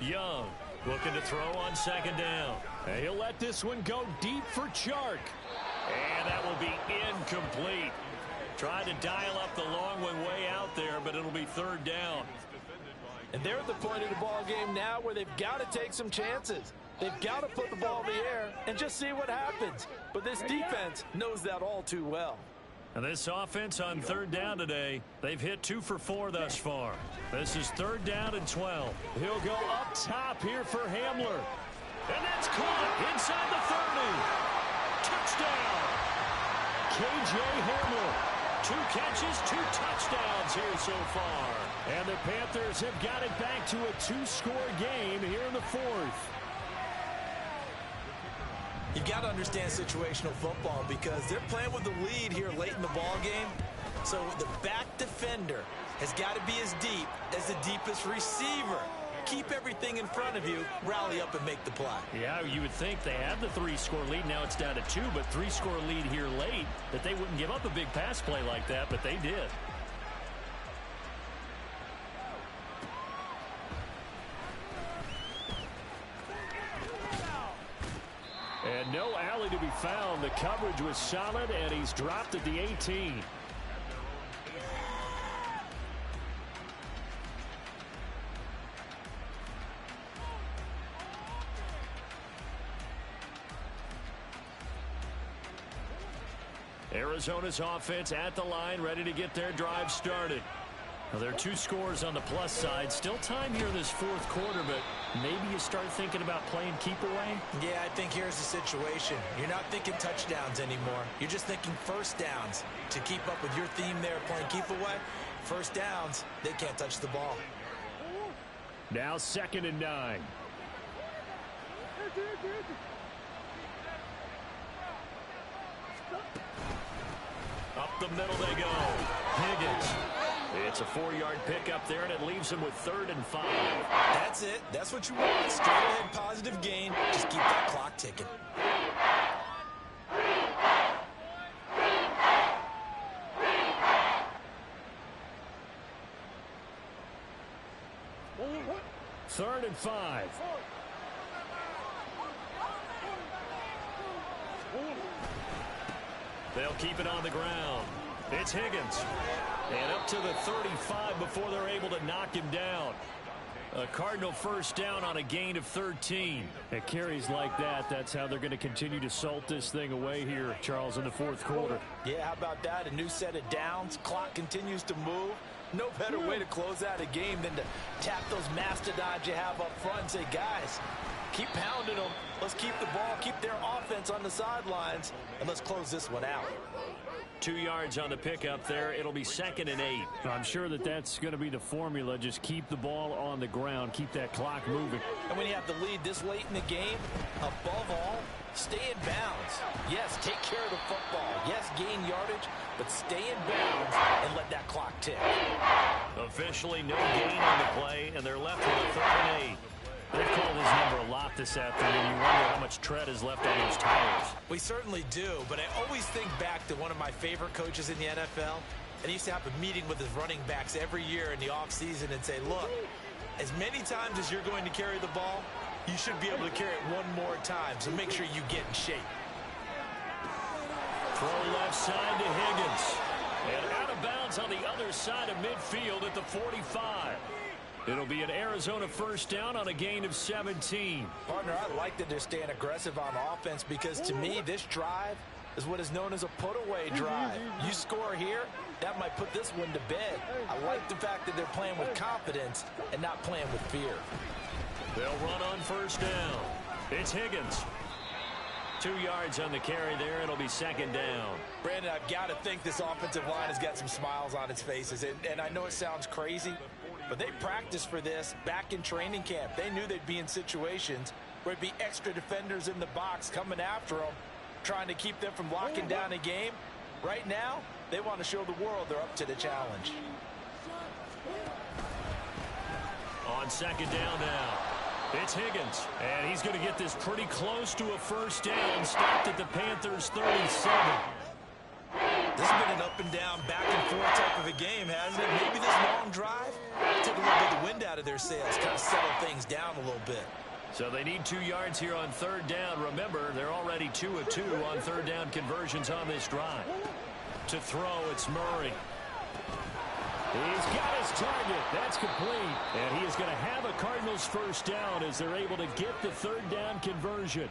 Young looking to throw on 2nd down. And he'll let this one go deep for Chark. And that will be incomplete. Tried to dial up the long one way out there, but it'll be 3rd down. And they're at the point of the ball game now where they've got to take some chances. They've got to put the ball in the air and just see what happens. But this defense knows that all too well. And this offense on 3rd down today, they've hit 2 for 4 thus far. This is 3rd down and 12. He'll go up top here for Hamler. And that's caught inside the 30. Touchdown. K.J. Hamler. 2 catches, 2 touchdowns here so far. And the Panthers have got it back to a 2-score game here in the 4th. You've got to understand situational football because they're playing with the lead here late in the ball game. So the back defender has got to be as deep as the deepest receiver. Keep everything in front of you, rally up and make the play. Yeah, you would think they had the 3-score lead. Now it's down to 2, but 3-score lead here late, that they wouldn't give up a big pass play like that, but they did. And no alley to be found. The coverage was solid, and he's dropped at the 18. Arizona's offense at the line, ready to get their drive started. Well, there are 2 scores on the plus side. Still time here in this 4th quarter, but maybe you start thinking about playing keep away? Yeah, I think here's the situation. You're not thinking touchdowns anymore. You're just thinking 1st downs. To keep up with your theme there, playing keep away, 1st downs, they can't touch the ball. Now 2nd and 9. Up the middle they go. Higgins. It's a 4-yard pickup there, and it leaves him with 3rd and 5. That's it. That's what you want. Straight ahead positive gain. Just keep that clock ticking. Third and 5. They'll keep it on the ground. It's Higgins. And up to the 35 before they're able to knock him down. A Cardinal 1st down on a gain of 13. At carries like that, that's how they're going to continue to salt this thing away here, Charles, in the 4th quarter. Yeah, how about that? A new set of downs. Clock continues to move. No better way to close out a game than to tap those mastodons you have up front and say, guys, keep pounding them. Let's keep the ball, keep their offense on the sidelines, and let's close this one out. 2 yards on the pickup there. It'll be 2nd and 8. I'm sure that that's going to be the formula. Just keep the ball on the ground. Keep that clock moving. And when you have the lead this late in the game, above all, stay in bounds. Yes, take care of the football. Yes, gain yardage, but stay in bounds and let that clock tick. Officially no gain on the play, and they're left with a 3rd and 8. They've called his number a lot this afternoon. You wonder how much tread is left on those tires. We certainly do, but I always think back to one of my favorite coaches in the NFL, and he used to have a meeting with his running backs every year in the offseason and say, look, as many times as you're going to carry the ball, you should be able to carry it one more time, so make sure you get in shape. Throw left side to Higgins. And out of bounds on the other side of midfield at the 45. It'll be an Arizona first down on a gain of 17. Partner, I like that they're staying aggressive on offense because to me, this drive is what is known as a put-away drive. You score here, that might put this one to bed. I like the fact that they're playing with confidence and not playing with fear. They'll run on first down. It's Higgins. 2 yards on the carry there. It'll be second down. Brandon, I've got to think this offensive line has got some smiles on its faces. And I know it sounds crazy, but they practiced for this back in training camp. They knew they'd be in situations where it'd be extra defenders in the box coming after them, trying to keep them from locking down a game. Right now, they want to show the world they're up to the challenge. On second down now, it's Higgins. And he's going to get this pretty close to a first down. Stopped at the Panthers' 37. This has been an up and down, back and forth type of a game, hasn't it? Maybe this long drive took a little bit of the wind out of their sails, kind of settle things down a little bit. So they need 2 yards here on third down. Remember, they're already 2 of 2 on third down conversions on this drive. To throw, it's Murray. He's got his target. That's complete. And he is going to have a Cardinals first down as they're able to get the third down conversion.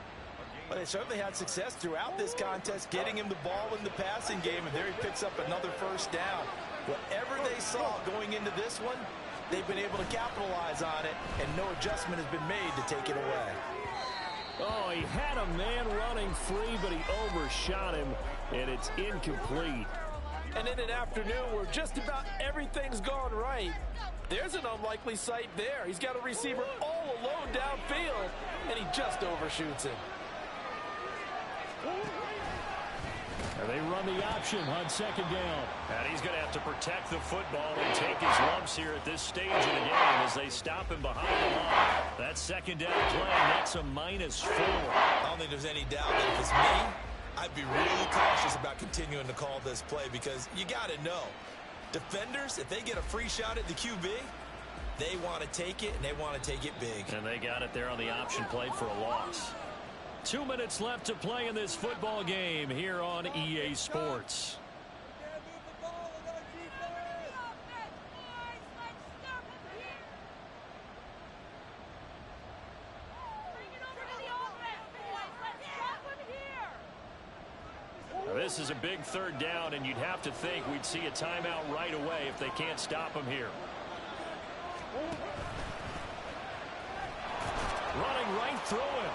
Well, they certainly had success throughout this contest, getting him the ball in the passing game, and there he picks up another first down. Whatever they saw going into this one, they've been able to capitalize on it, and no adjustment has been made to take it away. Oh, he had a man running free, but he overshot him, and it's incomplete. And in an afternoon where just about everything's gone right, there's an unlikely sight there. He's got a receiver all alone downfield, and he just overshoots him. And they run the option on second down. And he's going to have to protect the football and take his lumps here at this stage of the game as they stop him behind the line. That second down play, that's a -4. I don't think there's any doubt that if it's me, I'd be really cautious about continuing to call this play because you got to know, defenders, if they get a free shot at the QB, they want to take it, and they want to take it big. And they got it there on the option play for a loss. 2 minutes left to play in this football game here on EA Sports. This is a big third down, and you'd have to think we'd see a timeout right away if they can't stop him here. Running right through him.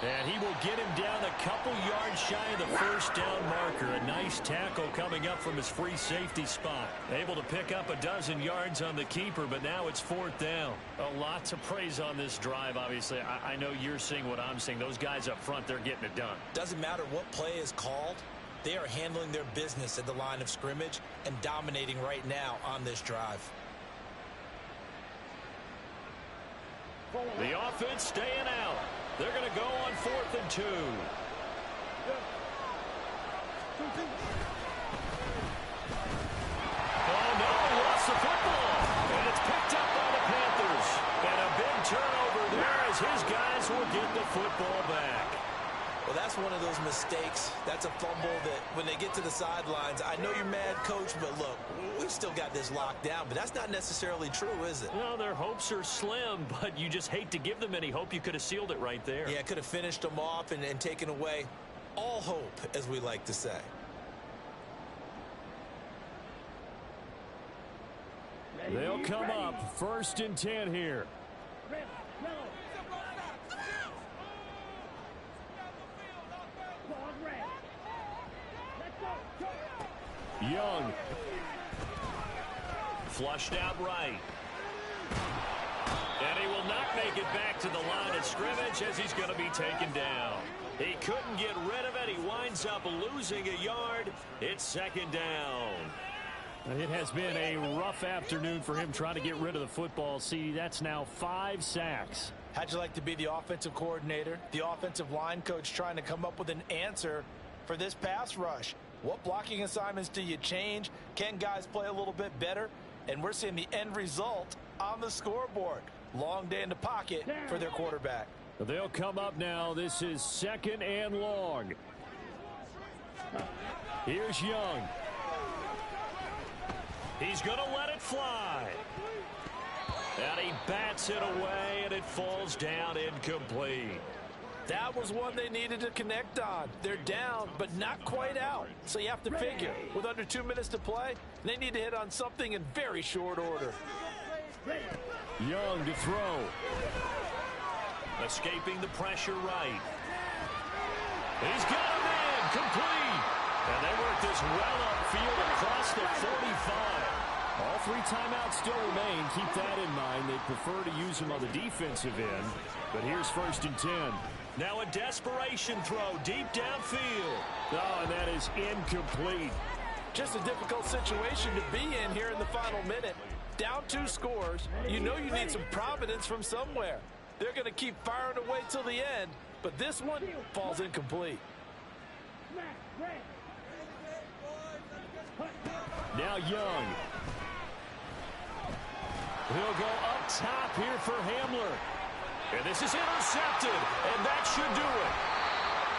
And he will get him down a couple yards shy of the first down marker. A nice tackle coming up from his free safety spot. Able to pick up a dozen yards on the keeper, but now it's fourth down. A lot to praise on this drive, obviously. I know you're seeing what I'm seeing. Those guys up front, they're getting it done. Doesn't matter what play is called. They are handling their business at the line of scrimmage and dominating right now on this drive. The offense staying out. They're going to go on 4th and 2. Oh, no, lost the football. And it's picked up by the Panthers. And a big turnover there as his guys will get the football back. Well, that's one of those mistakes. That's a fumble that when they get to the sidelines, I know you're mad, Coach, but look, we've still got this locked down. But that's not necessarily true, is it? Well, their hopes are slim, but you just hate to give them any hope. You could have sealed it right there. Yeah, could have finished them off and taken away all hope, as we like to say. They'll come up 1st and 10 here. Young. Flushed out right. And he will not make it back to the line of scrimmage as he's going to be taken down. He couldn't get rid of it. He winds up losing a yard. It's second down. It has been a rough afternoon for him trying to get rid of the football. See, that's now 5 sacks. How'd you like to be the offensive coordinator, the offensive line coach trying to come up with an answer for this pass rush? What blocking assignments do you change? Can guys play a little bit better? And we're seeing the end result on the scoreboard. Long day in the pocket for their quarterback. They'll come up now. This is 2nd and long. Here's Young. He's going to let it fly. And he bats it away, and it falls down incomplete. That was one they needed to connect on. They're down, but not quite out. So you have to figure, with under 2 minutes to play, they need to hit on something in very short order. Young to throw. Escaping the pressure right. He's got him in, complete. And they work this well upfield across the 45. All 3 timeouts still remain. Keep that in mind. They prefer to use them on the defensive end. But here's 1st and 10. Now a desperation throw deep downfield. Oh, and that is incomplete. Just a difficult situation to be in here in the final minute. Down 2 scores. You know you need some providence from somewhere. They're going to keep firing away till the end, but this one falls incomplete. Now Young. He'll go up top here for Hamler. And this is intercepted, and that should do it.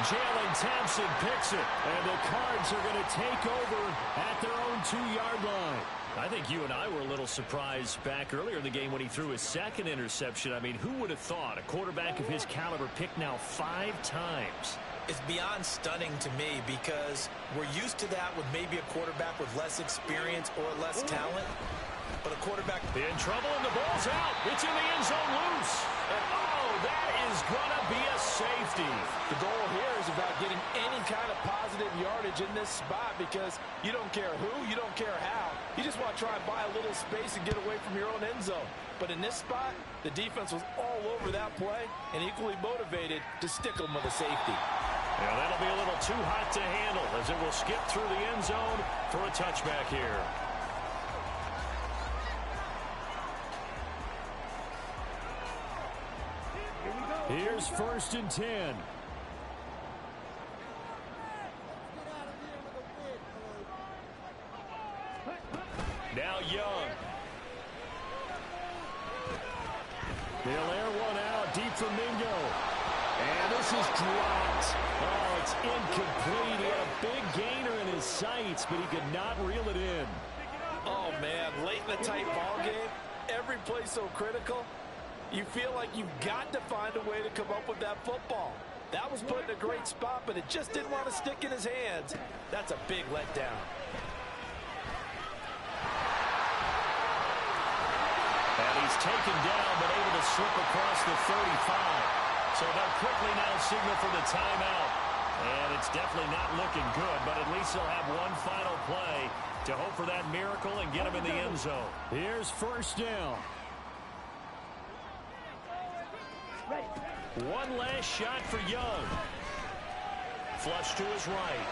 Jalen Thompson picks it, and the Cards are going to take over at their own 2-yard line. I think you and I were a little surprised back earlier in the game when he threw his 2nd interception. I mean, who would have thought a quarterback of his caliber picked now 5 times? It's beyond stunning to me because we're used to that with maybe a quarterback with less experience or less talent. But a quarterback in trouble, and the ball's out. It's in the end zone loose. And, oh, that is going to be a safety. The goal here is about getting any kind of positive yardage in this spot because you don't care who, you don't care how. You just want to try and buy a little space and get away from your own end zone. But in this spot, the defense was all over that play and equally motivated to stick them with a safety. Yeah, that'll be a little too hot to handle as it will skip through the end zone for a touchback here. Here's 1st and 10. Now Young. They'll air one out deep for Mingo. And this is dropped. Oh, it's incomplete. He had a big gainer in his sights, but he could not reel it in. Oh, man, late in a tight ball game, every play so critical. You feel like you've got to find a way to come up with that football. That was put in a great spot, but it just didn't want to stick in his hands. That's a big letdown. And he's taken down, but able to slip across the 35. So they'll quickly now signal for the timeout. And it's definitely not looking good, but at least they'll have one final play to hope for that miracle and get him in the end zone. Here's 1st down. One last shot for Young. Flush to his right.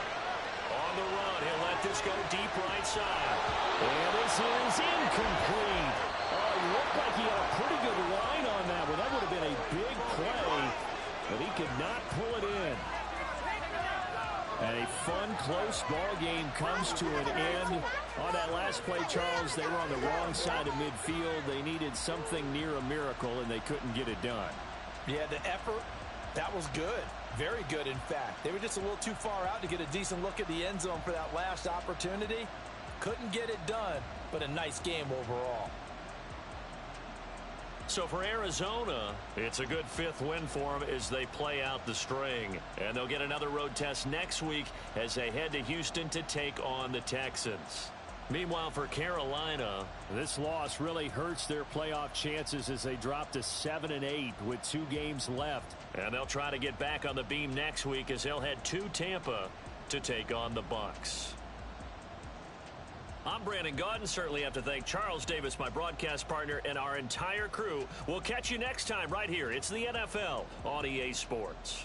On the run, he'll let this go deep right side. And this is incomplete. Oh, he looked like he had a pretty good line on that one. That would have been a big play, but he could not pull it in. And a fun, close ball game comes to an end. On that last play, Charles, they were on the wrong side of midfield. They needed something near a miracle, and they couldn't get it done. Yeah, the effort, that was good. Very good, in fact. They were just a little too far out to get a decent look at the end zone for that last opportunity. Couldn't get it done, but a nice game overall. So for Arizona, it's a good 5th win for them as they play out the string. And they'll get another road test next week as they head to Houston to take on the Texans. Meanwhile, for Carolina, this loss really hurts their playoff chances as they drop to 7-8 with 2 games left. And they'll try to get back on the beam next week as they'll head to Tampa to take on the Bucs. I'm Brandon Gaudin. Certainly have to thank Charles Davis, my broadcast partner, and our entire crew. We'll catch you next time right here. It's the NFL on EA Sports.